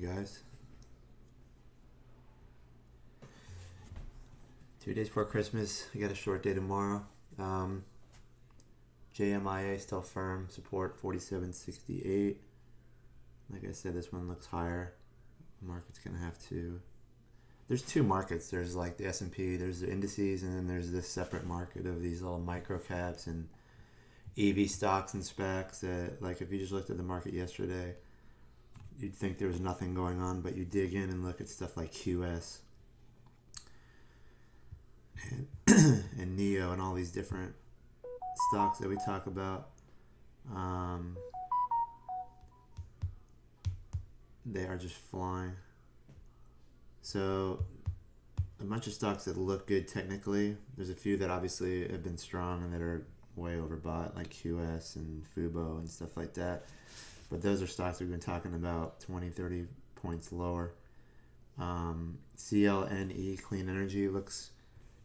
guys. 2 days before Christmas. We got a short day tomorrow. JMIA still firm. Support 47.68. Like I said, this one looks higher. The market's going to have to... There's two markets. There's like the S&P, there's the indices, and then there's this separate market of these little micro caps and EV stocks and specs that, like, if you just looked at the market yesterday, you'd think there was nothing going on, but you dig in and look at stuff like QS and, and NEO and all these different stocks that we talk about. They are just flying. So a bunch of stocks that look good technically. There's a few that obviously have been strong and that are way overbought, like QS and Fubo and stuff like that. But those are stocks we've been talking about 20, 30 points lower. CLNE, Clean Energy, looks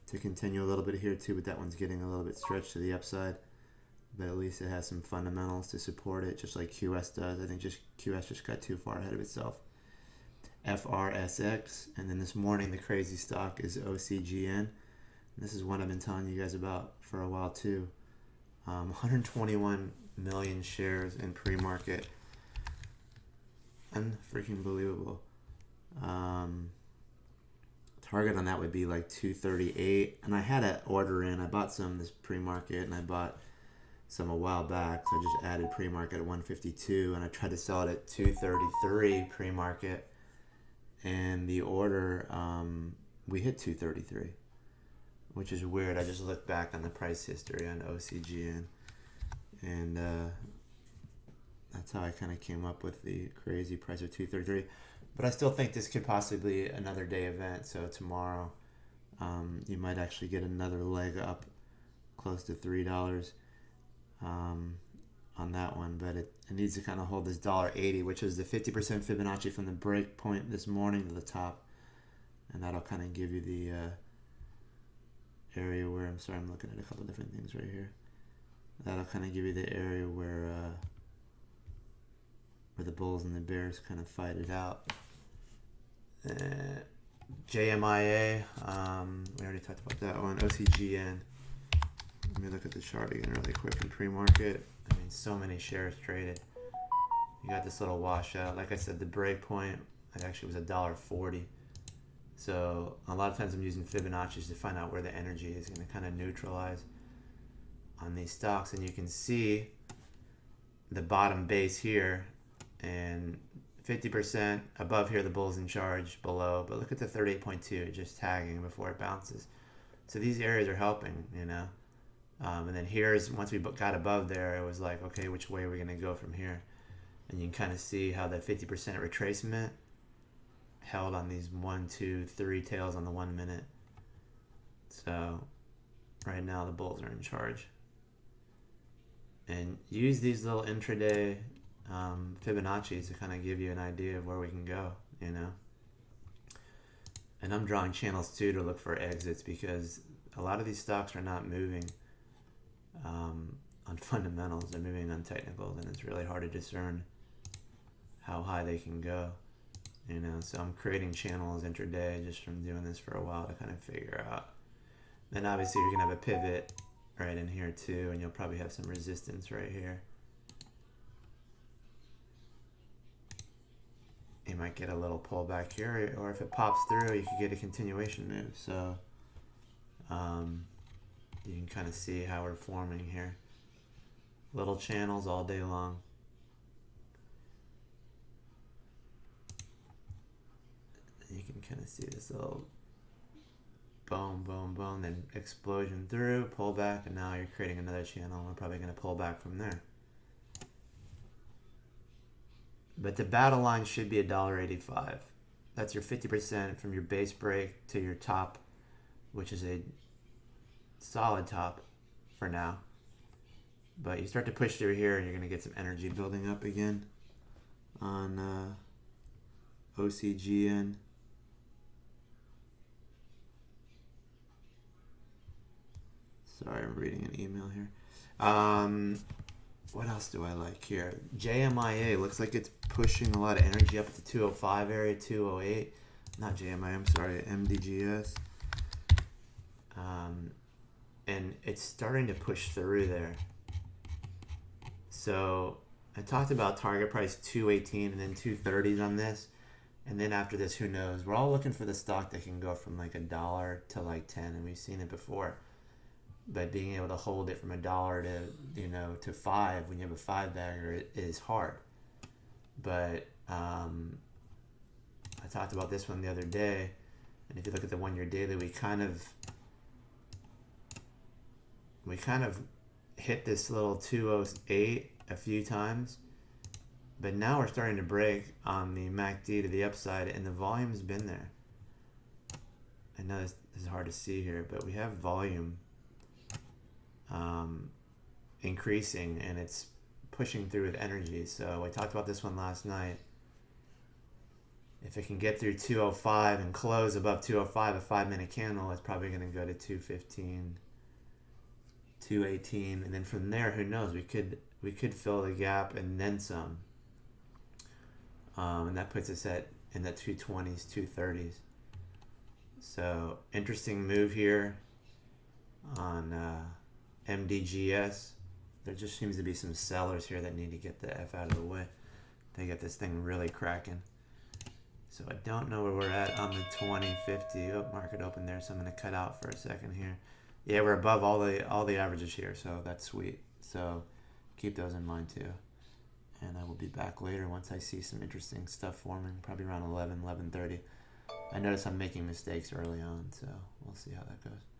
to continue a little bit here too, but that one's getting a little bit stretched to the upside. But at least it has some fundamentals to support it, just like QS does. I think QS just got too far ahead of itself. FRSX, and then this morning the crazy stock is OCGN. This is one I've been telling you guys about for a while too. 121 million shares in pre-market. Unfreaking believable. Target on that would be like 238, and I had an order in. I bought some this pre-market, and I bought some a while back, so I just added pre-market at 152, and I tried to sell it at 233 pre-market, and the order, we hit 233, which is weird. I just looked back on the price history on OCGN, and that's how I kind of came up with the crazy price of 233. But I still think this could possibly be another day event. So tomorrow, you might actually get another leg up close to $3 on that one. But it needs to kind of hold this $1.80, which is the 50% Fibonacci from the break point this morning to the top. And that'll kind of give you the area where, I'm sorry, I'm looking at a couple different things right here. That'll kind of give you the area where the bulls and the bears kind of fight it out. JMIA, we already talked about that one. OCGN. Let me look at the chart again really quick in pre-market. I mean, so many shares traded. You got this little washout. Like I said, the break point, it actually was $1.40. So a lot of times I'm using Fibonacci's to find out where the energy is going to kind of neutralize on these stocks. And you can see the bottom base here, and 50% above here, the bull's in charge, below. But look at the 38.2, just tagging before it bounces. So these areas are helping, you know. And then here's, once we got above there, it was like, okay, which way are we going to go from here? And you can kind of see how that 50% retracement held on these 1, 2, 3 tails on the 1 minute. So right now the bulls are in charge. And use these little intraday Fibonacci's to kind of give you an idea of where we can go, you know. And I'm drawing channels too to look for exits, because a lot of these stocks are not moving on fundamentals. They're moving on technicals, and it's really hard to discern how high they can go, you know. So I'm creating channels intraday just from doing this for a while to kind of figure out. Then obviously you're gonna have a pivot right in here too, and you'll probably have some resistance right here. You might get a little pullback here, or if it pops through, you could get a continuation move. So you can kind of see how we're forming here. Little channels all day long. And you can kind of see this little boom, boom, boom, then explosion through, pull back, and now you're creating another channel. We're probably going to pull back from there. But the battle line should be $1.85. That's your 50% from your base break to your top, which is a solid top for now. But you start to push through here, and you're going to get some energy building up again on OCGN. Sorry, I'm reading an email here. What else do I like here? JMIA looks like it's pushing a lot of energy up at the 205 area, 208. Not JMI, I'm sorry, MDGS. And it's starting to push through there. So I talked about target price 218 and then 230s on this. And then after this, who knows? We're all looking for the stock that can go from like $1 to like 10, and we've seen it before. But being able to hold it from $1 to to 5 when you have a 5-bagger is hard. But I talked about this one the other day, and if you look at the 1-year daily, we kind of hit this little 208 a few times, but now we're starting to break on the MACD to the upside, and the volume's been there. I know this is hard to see here, but we have volume increasing, and it's pushing through with energy. So I talked about this one last night. If it can get through 205 and close above 205, a 5-minute candle, it's probably going to go to 215, 218, and then from there, who knows? We could fill the gap and then some. And that puts us in the 220s, 230s. So interesting move here on MDGS. There just seems to be some sellers here that need to get the F out of the way. They get this thing really cracking. So I don't know where we're at on the 2050. Oh, market open there, so I'm going to cut out for a second here. Yeah, we're above all the averages here, so that's sweet. So keep those in mind too. And I will be back later once I see some interesting stuff forming, probably around 11:30. I notice I'm making mistakes early on, so we'll see how that goes.